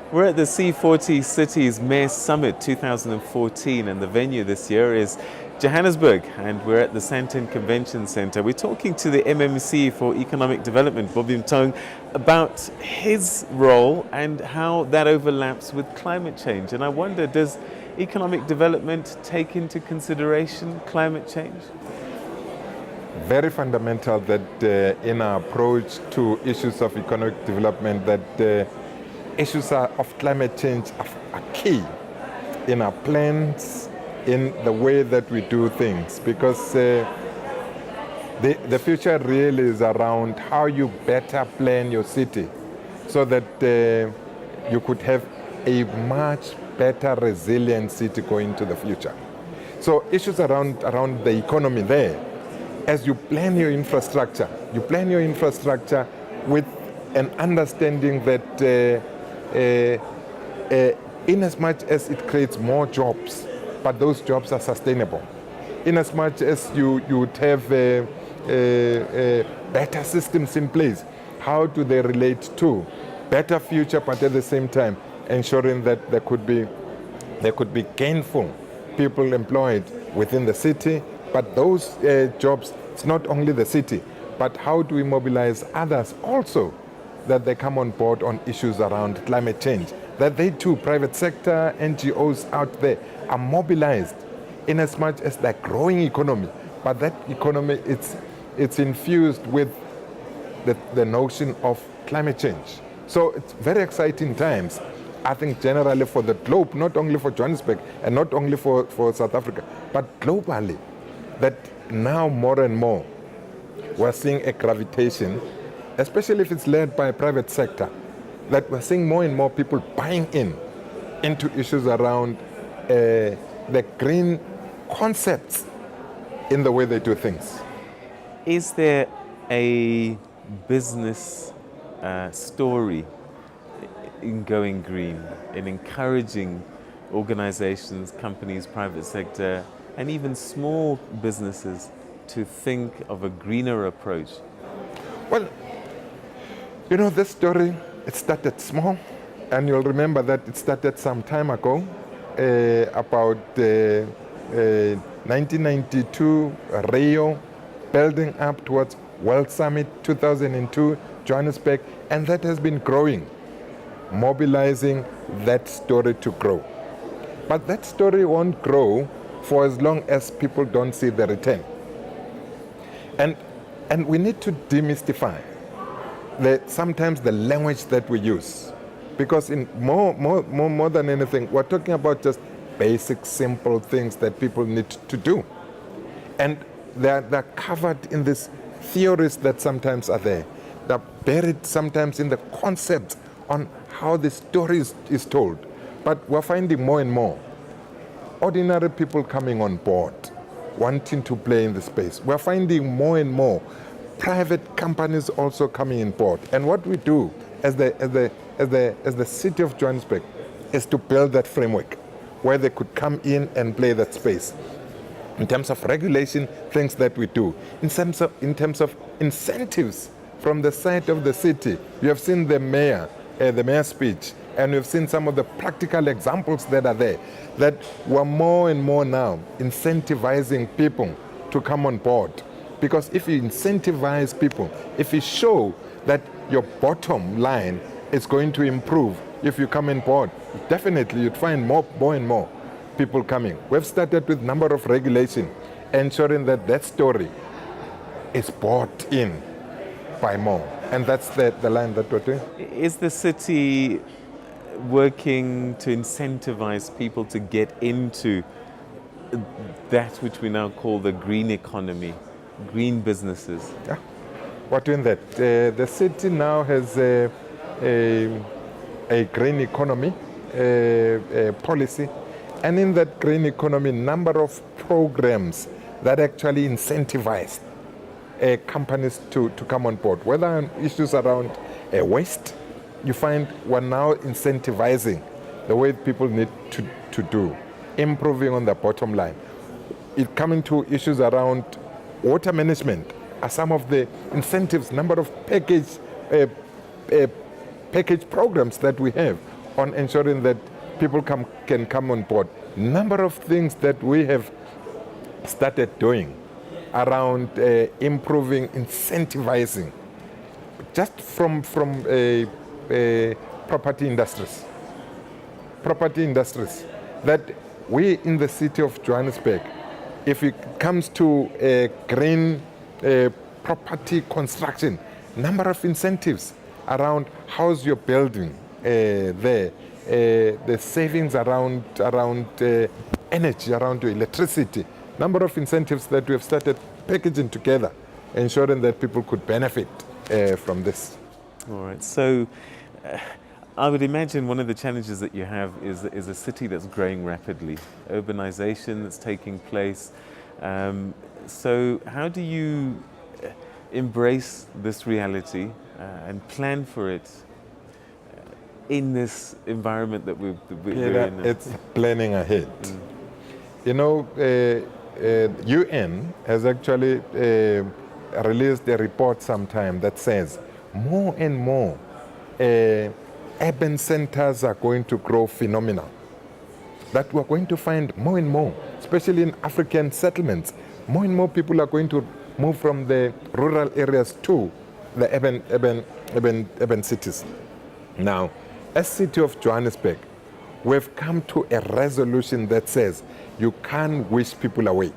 We're at the C40 Cities Mayor Summit 2014, and the venue this year is Johannesburg, and we're at the Sandton Convention Centre. We're talking to the MMC for Economic Development, RubyMathang, about his role and how that overlaps with climate change. And I wonder, does economic development take into consideration climate change? Very fundamental that in our approach to issues of economic development, that issues of climate change are key in our plans, in the way that we do things, because the future really is around how you better plan your city so that you could have a much better resilient city going to the future. So issues around the economy there, as you plan your infrastructure with an understanding that in as much as it creates more jobs, but those jobs are sustainable. In as much as you would have better systems in place, how do they relate to better future, but at the same time ensuring that there could be gainful people employed within the city, but those jobs, it's not only the city, but how do we mobilize others also that they come on board on issues around climate change, that they too, private sector, NGOs out there, are mobilized in as much as the growing economy, but that economy, it's infused with the notion of climate change. So it's very exciting times, I think, generally for the globe, not only for Johannesburg and not only for South Africa, but globally, that now more and more we're seeing a gravitation, especially if it's led by a private sector, that we're seeing more and more people buying into issues around the green concepts in the way they do things. Is there a business story in going green, in encouraging organizations, companies, private sector, and even small businesses to think of a greener approach? Well, you know, this story, it started small, and you'll remember that it started some time ago, about 1992, Rio, building up towards World Summit 2002, Johannesburg, and that has been growing, mobilizing that story to grow. But that story won't grow for as long as people don't see the return. And we need to demystify sometimes the language that we use, because in more than anything, we're talking about just basic, simple things that people need to do, and they're covered in these theories that sometimes are there. They're buried sometimes in the concepts on how the story is told. But we're finding more and more ordinary people coming on board, wanting to play in the space. We're finding more and more private companies also coming on board. And what we do as the city of Johannesburg is to build that framework where they could come in and play that space. In terms of regulation, things that we do. In terms of incentives from the side of the city, you have seen the mayor's speech, and we've seen some of the practical examples that are there, that we're more and more now incentivizing people to come on board. Because if you incentivize people, if you show that your bottom line is going to improve, if you come on board, definitely you'd find more and more people coming. We've started with a number of regulation, ensuring that story is bought in by more. And that's the line that we're doing. Is the city working to incentivize people to get into that which we now call the green economy, green businesses? Yeah, we're doing that. The city now has a green economy policy, and in that green economy, number of programs that actually incentivize companies to come on board, whether on issues around waste. You find we're now incentivizing the way people need to do, improving on the bottom line. It coming to issues around water management are some of the incentives, number of package programs that we have. on ensuring that people can come on board. Number of things that we have started doing around improving, incentivizing, just from property industries, that we in the city of Johannesburg, if it comes to green property construction, number of incentives around how's your building there, the savings around energy, around your electricity, number of incentives that we have started packaging together, ensuring that people could benefit from this. All right, so I would imagine one of the challenges that you have is a city that's growing rapidly, urbanization that's taking place. So how do you embrace this reality and plan for it in this environment that we're in? It's planning ahead. You know, UN has actually released a report sometime that says more and more urban centers are going to grow phenomenal. That we're going to find more and more, especially in African settlements, more and more people are going to move from the rural areas to the urban cities. Now, as City of Johannesburg, we've come to a resolution that says you can't wish people away.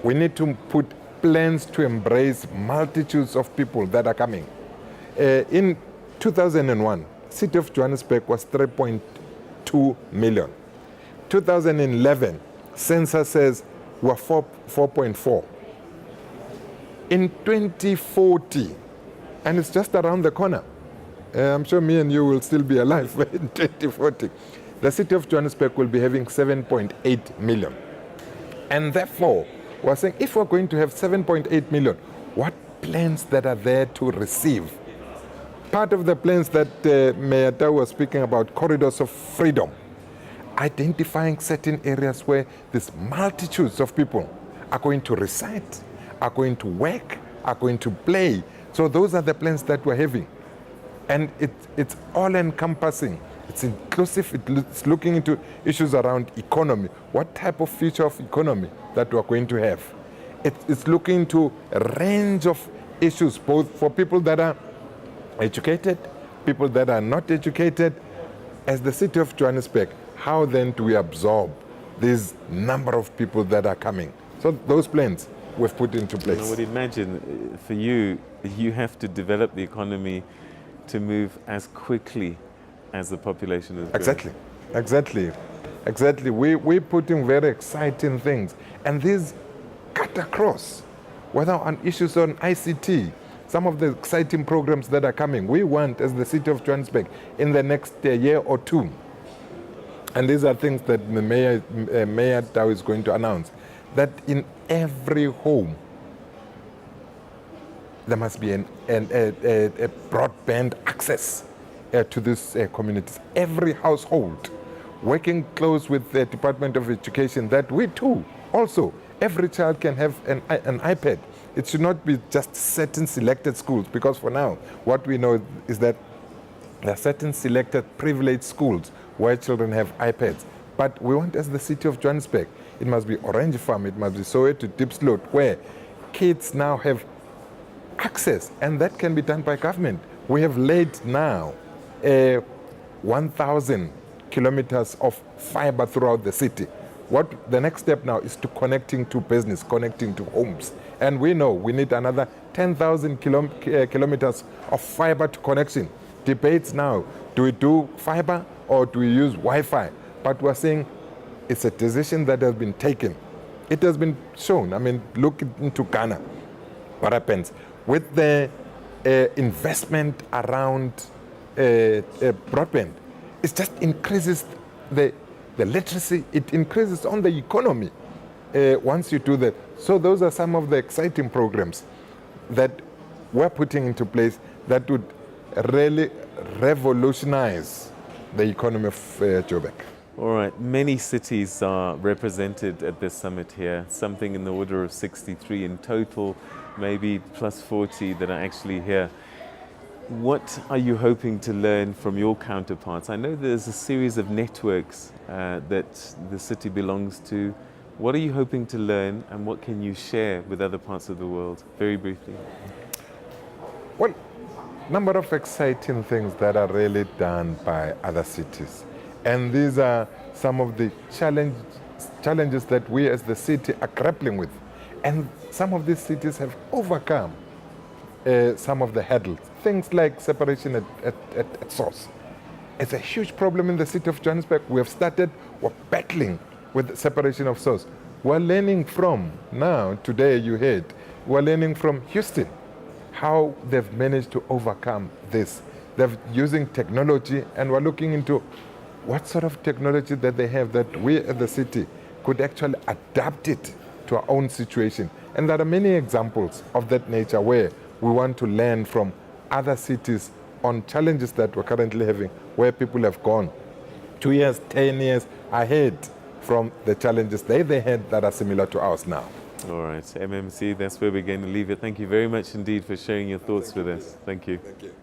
We need to put plans to embrace multitudes of people that are coming. In 2001, City of Johannesburg was 3.2 million. 2011, census says we're 4.4. In 2040, and it's just around the corner, I'm sure me and you will still be alive in 2040, the City of Johannesburg will be having 7.8 million. And therefore, we're saying if we're going to have 7.8 million, what plans that are there to receive? Part of the plans that Mayor Tau was speaking about, corridors of freedom, identifying certain areas where these multitudes of people are going to reside, are going to work, are going to play. So those are the plans that we're having. And it's all-encompassing. It's inclusive. It's looking into issues around economy. What type of future of economy that we're going to have? It's looking into a range of issues, both for people that are educated, people that are not educated. As the City of Johannesburg, how then do we absorb this number of people that are coming? So those plans we've put into place. I would imagine for you, you have to develop the economy to move as quickly as the population is growing. Exactly. We're putting very exciting things. And these cut across, whether on issues on ICT, some of the exciting programs that are coming, we want, as the City of Johannesburg, in the next year or two. And these are things that the Mayor Tau is going to announce, that in every home, there must be a broadband access to these communities. Every household, working close with the Department of Education, that we too, also, every child can have an iPad. It should not be just certain selected schools, because for now, what we know is that there are certain selected privileged schools where children have iPads. But we want, as the City of Johannesburg, it must be Orange Farm, it must be Soweto Diepsloot, where kids now have access, and that can be done by government. We have laid now 1,000 kilometers of fiber throughout the city. What the next step now is to connecting to business, connecting to homes. And we know we need another 10,000 kilometers of fiber to connection. Debates now, do we do fiber or do we use Wi-Fi? But we're saying it's a decision that has been taken. It has been shown. I mean, look into Ghana. What happens? With the investment around broadband, it just increases the literacy, it increases on the economy once you do that. So those are some of the exciting programs that we're putting into place that would really revolutionize the economy of Joburg. All right, many cities are represented at this summit here, something in the order of 63 in total, maybe plus 40 that are actually here. What are you hoping to learn from your counterparts? I know there's a series of networks that the city belongs to. What are you hoping to learn, and what can you share with other parts of the world? Very briefly. Well, number of exciting things that are really done by other cities. And these are some of the challenges that we as the city are grappling with. And some of these cities have overcome some of the hurdles. Things like separation at source. It's a huge problem in the city of Johannesburg. We're battling with separation of source. We're learning from, now, today you heard, we're learning from Houston, how they've managed to overcome this. They're using technology, and we're looking into what sort of technology that they have that we at the city could actually adapt it to our own situation. And there are many examples of that nature where we want to learn from other cities on challenges that we're currently having, where people have gone 2 years, 10 years ahead from the challenges they had that are similar to ours now. All right, MMC, that's where we're going to leave it. Thank you very much indeed for sharing your thoughts with us. Thank you. Thank you.